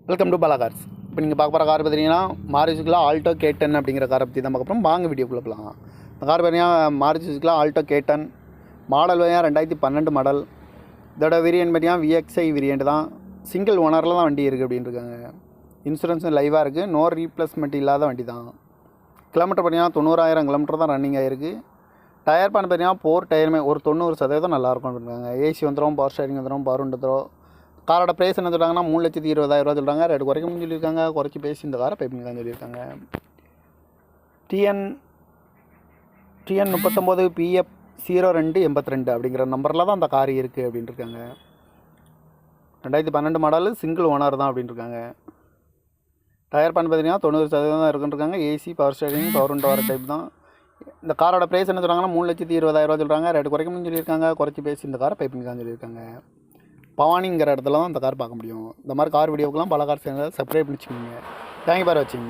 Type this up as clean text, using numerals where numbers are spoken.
Welcome to Bala cars. இப்போ நீங்கள் பார்க்க போகிற கார் பார்த்தீங்கன்னா மாருதிக்குள்ள ஆல்டோ K10 அப்படிங்கிற காரை பற்றி தான் பார்க்க போகிறோம். வாங்க வீடியோக்குள்ளே போகலாம். இந்த கார் பார்த்தீங்கன்னா மாருதிக்குள்ள ஆல்டோ K10 மாடல் பார்த்தீங்கன்னா 2012 மாடல். இதோட வேரியன்ட் பார்த்தீங்கன்னா VXI வேரியன்ட் தான். சிங்கிள் ஓனரில் தான் வண்டி இருக்குது அப்படின்னு இருக்காங்க. இன்சூரன்ஸும் லைவாக இருக்குது. நோ ரீப்ளேஸ்மெண்ட் இல்லாத வண்டி தான். கிலோமீட்டர் பார்த்தீங்கன்னா 90,000 கிலோமீட்டர் தான் ரன்னிங் ஆகிருக்கு. டயர் பண்ண பார்த்தீங்கன்னா 4 டயருமே ஒரு 90% நல்லாயிருக்கும் இருக்காங்க. ஏசி வந்துடும், பவர் ஸ்டேரிங் வந்துடும், பவர் வந்துடும். காரோட ப்ரைஸ் என்ன சொல்கிறாங்கன்னா 3,20,000 சொல்கிறாங்க. ரேட்டு குறைக்கணும்னு சொல்லியிருக்காங்க. குறைச்சி பேசி இந்த காரை பை பண்ணிக்கலாம் சொல்லியிருக்காங்க. TN 39 PF 0282 அப்படிங்கிற நம்பரில் தான் அந்த கார் இருக்குது அப்படின்னு இருக்காங்க. 2012 மாடல் சிங்கிள் ஓனர் தான் அப்படின்னு இருக்காங்க. டயர் பண்ண பார்த்தீங்கன்னா 90% தான் இருக்குன்னு இருக்காங்க. AC, power steering, power window வர டைப் தான். இந்த காரோட ப்ரைஸ் என்ன சொல்கிறாங்கன்னா 3,20,000 சொல்கிறாங்க. ரேட்டு குறைக்கணும்னு சொல்லியிருக்காங்க. குறைச்சி பேசி இந்த காரை பை பண்ணிக்கலாம் சொல்லியிருக்காங்க. பவானிங்கிற இடத்துல தான் இந்த கார் பார்க்க முடியும். இந்த மாதிரி கார் வீடியோக்கெல்லாம் பல கார் சேனல் சப்ஸ்கிரைப் பண்ணிச்சுக்கோங்க. தேங்க்யூ ஃபார் வாட்சிங்.